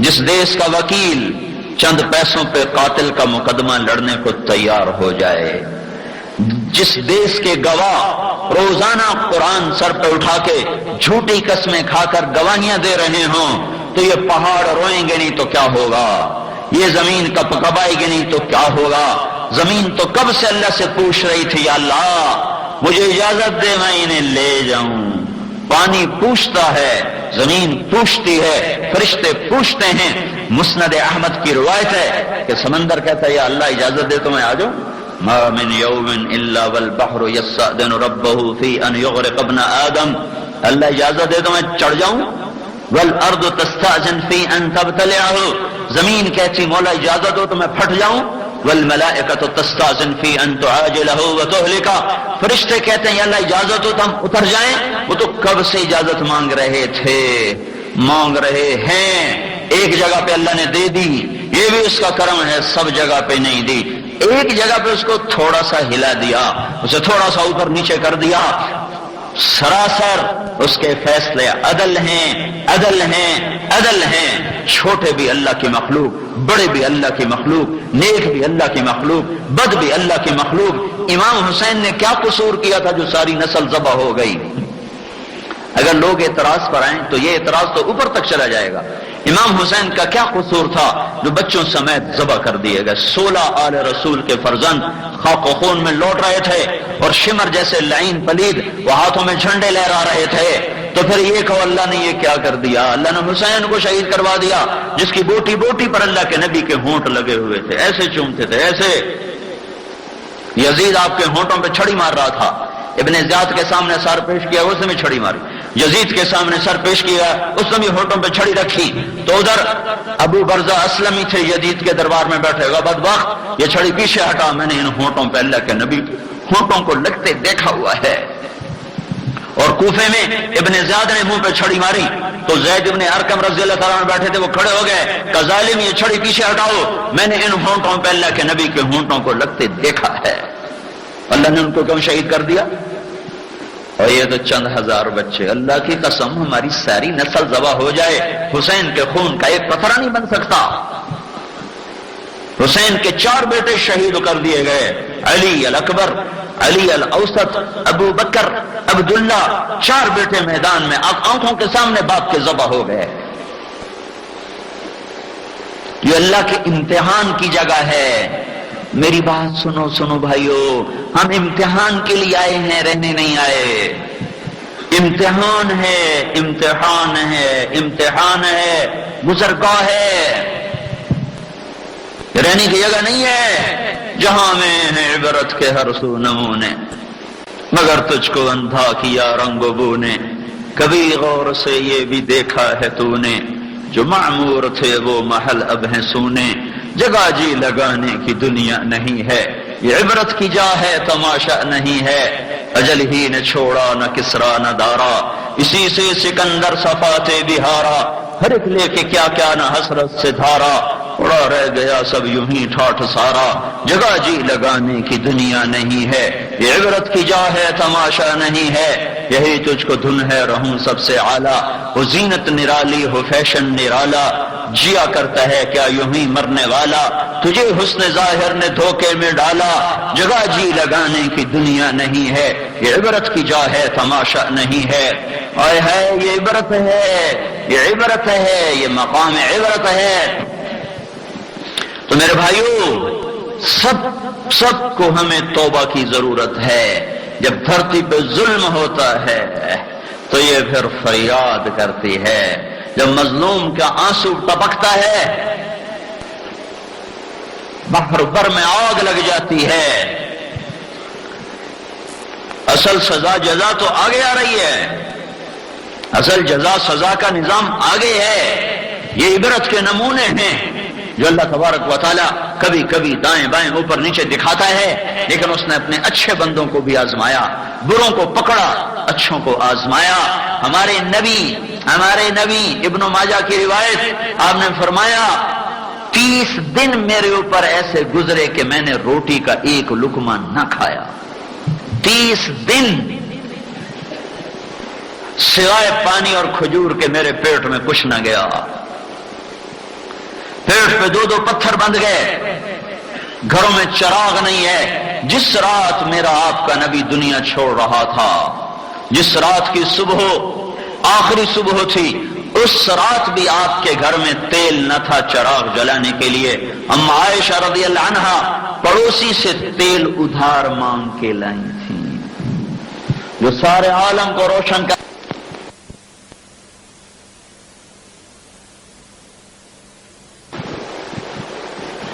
जिस देश का वकील चंद पैसों पे कातिल का मुकदमा लड़ने को तैयार हो जाए, जिस देश के गवाह रोजाना कुरान सर पे उठा के झूठी कस्में खाकर गवाहियां दे रहे हों, तो ये पहाड़ रोएंगे नहीं तो क्या होगा, ये जमीन कपकपाएगी नहीं तो क्या होगा। जमीन तो कब से अल्लाह से पूछ रही थी, या अल्लाह मुझे इजाजत दे मैं इन्हें ले जाऊं। पानी पूछता है, जमीन पूछती है, फरिश्ते पूछते हैं। मुस्नद अहमद की रिवायत है कि समंदर कहता है, या अल्लाह इजाजत दे तो मैं आ जाऊं। मा मिन यौमिन इल्ला वल बहरु यस्तादिनु रब्बहु फी अन युग़रिक़ इब्न आदम, अल्लाह इजाजत दे तो मैं चढ़ जाऊं। वल अर्दु तस्ताज़िन फी अन तब्तलिअहु, जमीन कहती मौला इजाजत दो तो मैं फट जाऊं। वल मलाइकतु तस्ताज़िन फी अन तुआजिलहु व तुहलिका, फरिश्ते कहते हैं अल्लाह इजाजत हो तो हम उतर जाएं। वो तो कब से इजाजत मांग रहे थे, मांग रहे हैं। एक जगह पे अल्लाह ने दे दी, ये भी उसका करम है, सब जगह पे नहीं दी। एक जगह पे उसको थोड़ा सा हिला दिया, उसे थोड़ा सा ऊपर नीचे कर दिया। सरासर उसके फैसले अदल हैं, अदल हैं, अदल हैं। छोटे भी अल्लाह की मखलूक, बड़े भी अल्लाह की मखलूक, नेक भी अल्लाह की मखलूक, बद भी अल्लाह की मखलूक। इमाम हुसैन ने क्या कसूर किया था जो सारी नस्ल ज़बा हो गई। अगर लोग एतराज पर आए तो ये एतराज तो ऊपर तक चला जाएगा। इमाम हुसैन का क्या कसूर था जो बच्चों समेत ज़बा कर दिए गए। 16 आले रसूल के फर्जंद खाक व खून में लौट रहे थे और शिमर जैसे लाइन पलीद वो हाथों में झंडे लहरा रहे थे। तो फिर ये कहो अल्लाह ने ये क्या कर दिया, अल्लाह ने हुसैन को शहीद करवा दिया जिसकी बोटी बोटी पर अल्लाह के नबी के होंठ लगे हुए थे, ऐसे चूमते थे ऐसे। यजीद आपके होंठों पे छड़ी मार रहा था, इब्ने ज़ियाद के सामने सर पेश किया, उसने भी छड़ी मारी। यजीद के सामने सर पेश किया, उसने भी होंठों पे छड़ी रखी। तो उधर अबू बरजा असलमी थे यजीद के दरबार में बैठे, बदबख्त ये छड़ी पीछे हटा, मैंने इन होंठों पे अल्लाह के नबी होंठों को लगते देखा हुआ है। और कूफे में इब्ने ज़ियाद ने मुंह पे छड़ी मारी तो ज़ैद इब्ने अरकम रज़ियल्लाहु ताला अन्हु बैठे थे, वो खड़े हो गए, कहा ज़ालिम ये छड़ी पीछे हटाओ, मैंने इन होंठों पे अल्लाह के नबी के होंठों को लगते देखा है। अल्लाह ने उनको क्यों शहीद कर दिया? और ये तो चंद हजार बच्चे, अल्लाह की कसम हमारी सारी नस्ल ज़बा हो जाए, हुसैन के खून का एक कतरा नहीं बन सकता। हुसैन के 4 बेटे शहीद कर दिए गए, अली अल अकबर, अली अल औसत, अबू बकर, अब्दुल्ला, 4 बेटे मैदान में आंखों के सामने बाप के ज़बा हो गए। ये अल्लाह के इम्तिहान की जगह है। मेरी बात सुनो सुनो भाइयों, हम इम्तिहान के लिए आए हैं, रहने नहीं आए। इम्तिहान है, इम्तिहान है, इम्तिहान है, गुज़रगाह है, रहने की जगह नहीं है। जहां में है इबरत के हर सू नमूने, मगर तुझको अंधा किया रंगो बू ने, कभी गौर से ये भी देखा है तूने, जो मामूर थे वो महल अब हैं सूने, जगह जी लगाने की दुनिया नहीं है, ये इबरत की जा है तमाशा नहीं है। अजल ही ने छोड़ा न किसरा न दारा, इसी से सिकंदर सफाते बिहारा, हर एक लेके क्या क्या न हसरत से धारा, उड़ा रह गया सब यूं ही ठाठ सारा, जगह जी लगाने की दुनिया नहीं है, ये इबरत की जा है तमाशा नहीं है। यही तुझको धुन है रहूं सबसे आला, वो जीनत निराली हो फैशन निराला, जिया करता है क्या यूं ही मरने वाला, तुझे हुस्न जाहिर ने धोखे में डाला, जगह जी लगाने की दुनिया नहीं है, ये इबरत की जा है तमाशा नहीं है। और है ये इबरत है, ये इबरत है, ये मकाम इबरत है। तो मेरे भाइयों, सबको हमें तौबा की जरूरत है। जब धरती पे जुल्म होता है तो ये फिर फरियाद करती है, जब मजलूम का आंसू टपकता है, बहर भर में आग लग जाती है। असल सजा जजा तो आगे आ रही है, असल जजा सजा का निजाम आगे है। ये इबरत के नमूने हैं जो अल्लाह तबारक व तआला कभी कभी दाएं बाएं ऊपर नीचे दिखाता है, लेकिन उसने अपने अच्छे बंदों को भी आजमाया, बुरों को पकड़ा, अच्छों को आजमाया। हमारे नबी इब्न माजा की रिवायत, आपने फरमाया 30 दिन मेरे ऊपर ऐसे गुजरे कि मैंने रोटी का एक लुकमा न खाया। 30 दिन सिवाय पानी और खजूर के मेरे पेट में कुछ न गया। پہ دو دو پتھر بند گئے، گھروں میں چراغ نہیں ہے۔ جس رات میرا آپ کا نبی دنیا چھوڑ رہا تھا، جس رات کی صبح آخری صبح تھی، اس رات بھی آپ کے گھر میں تیل نہ تھا چراغ جلانے کے لیے۔ اما عائشہ رضی اللہ عنہا پڑوسی سے تیل ادھار مانگ کے لائی تھی، جو سارے عالم کو روشن کر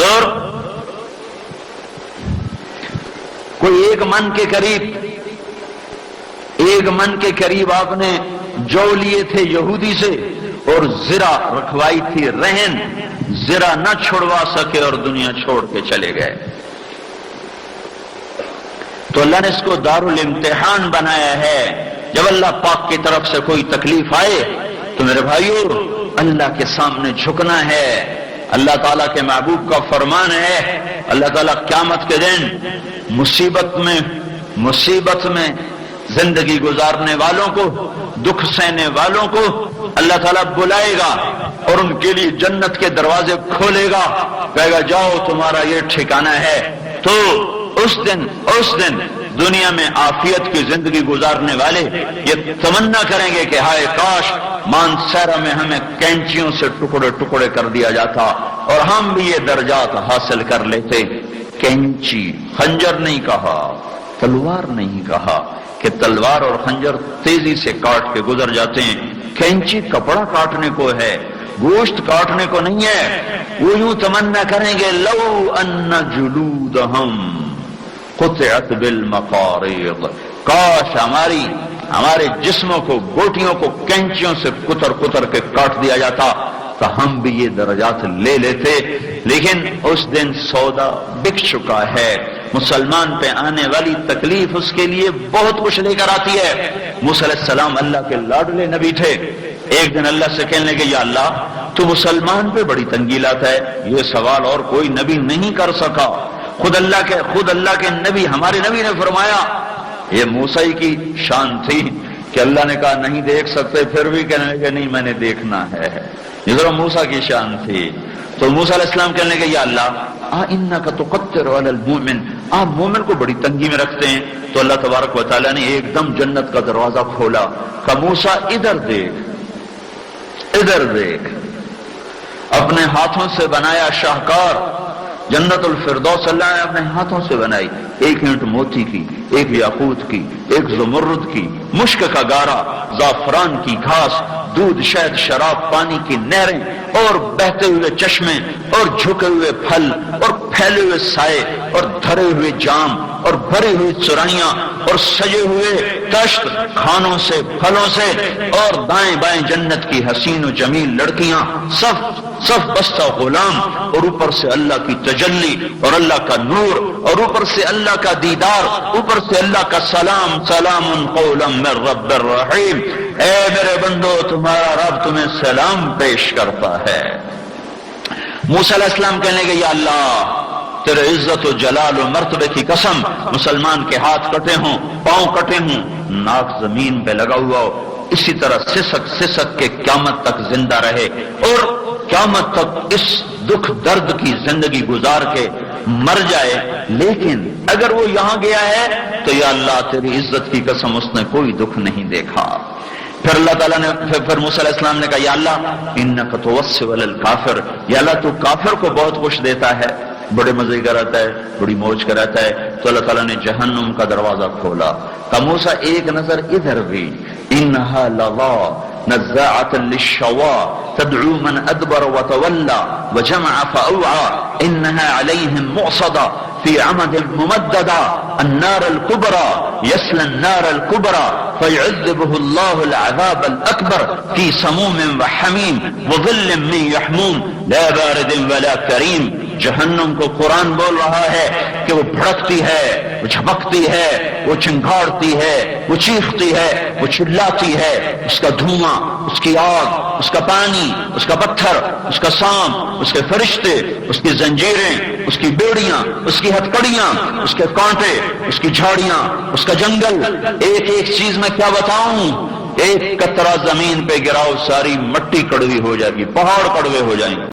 اور کوئی ایک من کے قریب آپ نے جو لیے تھے یہودی سے، اور زرہ رکھوائی تھی رہن، زرہ نہ چھڑوا سکے اور دنیا چھوڑ کے چلے گئے۔ تو اللہ نے اس کو دارالامتحان بنایا ہے۔ جب اللہ پاک کی طرف سے کوئی تکلیف آئے تو میرے بھائیو اللہ کے سامنے جھکنا ہے۔ اللہ تعالیٰ کے محبوب کا فرمان ہے، اللہ تعالیٰ قیامت کے دن مصیبت میں زندگی گزارنے والوں کو، دکھ سہنے والوں کو اللہ تعالیٰ بلائے گا اور ان کے لیے جنت کے دروازے کھولے گا، کہے گا جاؤ تمہارا یہ ٹھکانہ ہے۔ تو اس دن دنیا میں عافیت کی زندگی گزارنے والے یہ تمنا کریں گے کہ ہائے کاش مانسیرا میں ہمیں کینچیوں سے ٹکڑے ٹکڑے کر دیا جاتا اور ہم بھی یہ درجات حاصل کر لیتے۔ کینچی، خنجر نہیں کہا، تلوار نہیں کہا کہ تلوار اور خنجر تیزی سے کاٹ کے گزر جاتے ہیں، کینچی کپڑا کاٹنے کو ہے، گوشت کاٹنے کو نہیں ہے۔ وہ یوں تمنا کریں گے لو ان جلودہم قطعت بالمقارض، کاش ہمارے جسموں کو، گوٹیوں کو کینچیوں سے کتر کتر کے کاٹ دیا جاتا تو ہم بھی یہ درجات لے لیتے۔ لیکن اس دن سودا بک چکا ہے، مسلمان پہ آنے والی تکلیف اس کے لیے بہت کچھ لے کر آتی ہے۔ موسیٰ علیہ السلام اللہ کے لاڈلے نبی تھے، ایک دن اللہ سے کہنے لگے یا اللہ تو مسلمان پہ بڑی تنگی لاتا ہے، یہ سوال اور کوئی نبی نہیں کر سکا۔ خود اللہ کے نبی، ہمارے نبی نے فرمایا، یہ موسیٰ کی شان تھی کہ اللہ نے کہا نہیں دیکھ سکتے، پھر بھی کہنے لگے نہیں میں نے دیکھنا ہے، یہ ذرا موسیٰ کی شان تھی۔ تو موسیٰ علیہ السلام کہنے لگے یا اللہ انک تقتر علی المؤمن، آپ مومن کو بڑی تنگی میں رکھتے ہیں۔ تو اللہ تبارک و تعالیٰ نے ایک دم جنت کا دروازہ کھولا، کہا موسیٰ ادھر دیکھ، اپنے ہاتھوں سے بنایا شاہکار جنت الفردوس اللہ نے اپنے ہاتھوں سے بنائی، ایک اینٹ موتی کی، ایک یاقوت کی، ایک زمرد کی، مشک کا گارا، زعفران کی گھاس، دودھ، شہد، شراب، پانی کی نہریں اور بہتے ہوئے چشمے اور جھکے ہوئے پھل اور پھیلے ہوئے سائے اور دھرے ہوئے جام اور بھری ہوئی چرائیاں اور سجے ہوئے کشت کھانوں سے، پھلوں سے، اور دائیں بائیں جنت کی حسین و جمیل لڑکیاں، صف بستہ غلام، اور اوپر سے اللہ کی تجلی اور اللہ کا نور، اور اوپر سے اللہ کا دیدار، اوپر سے اللہ کا سلام، سلام قولا من رب الرحیم۔ اے میرے بندو تمہارا رب تمہیں سلام پیش کرتا ہے۔ موسیٰ علیہ السلام کہنے لگے یا اللہ تیرے عزت و جلال و مرتبے کی قسم، مسلمان کے ہاتھ کٹے ہوں، پاؤں کٹے ہوں، ناک زمین پہ لگا ہوا ہو، اسی طرح سسک کے قیامت تک زندہ رہے اور قیامت تک اس دکھ درد کی زندگی گزار کے مر جائے، لیکن اگر وہ یہاں گیا ہے تو یا اللہ تیری عزت کی قسم اس نے کوئی دکھ نہیں دیکھا۔ پھر اللہ تعالیٰ نے پھر موسیٰ علیہ السلام نے کہا یا اللہ انک توسع علی الکافر، یا اللہ تو کافر کو بہت کچھ دیتا ہے، بڑے مزے کراتا ہے، بڑی موج کراتا ہے۔ تو اللہ تعالیٰ نے جہنم کا دروازہ کھولا، کہا موسیٰ ایک نظر ادھر بھی، انہا لظا نزاعۃ للشوا تدعو من ادبر وتولى وجمع فاوعى انها عليهم مؤصدة في عمد ممددة النار الكبرى يصلى النار الكبرى فيعذبه الله العذاب الأكبر في سموم وحميم وظل من يحموم لا بارد ولا كريم۔ جہنم کو قرآن بول رہا ہے کہ وہ بھڑکتی ہے، وہ جھپکتی ہے، وہ چنگھاڑتی ہے، وہ چیختی ہے، وہ چلاتی ہے، اس کا دھواں، اس کی آگ، اس کا پانی، اس کا پتھر، اس کا سانپ، اس کے فرشتے، اس کی زنجیریں، اس کی بیڑیاں، اس کی ہتکڑیاں، اس کے کانٹے، اس کی جھاڑیاں، اس کا جنگل، ایک ایک چیز میں کیا بتاؤں، ایک قطرہ زمین پہ گراؤ ساری مٹی کڑوی ہو جائے گی، پہاڑ کڑوے ہو جائیں گے۔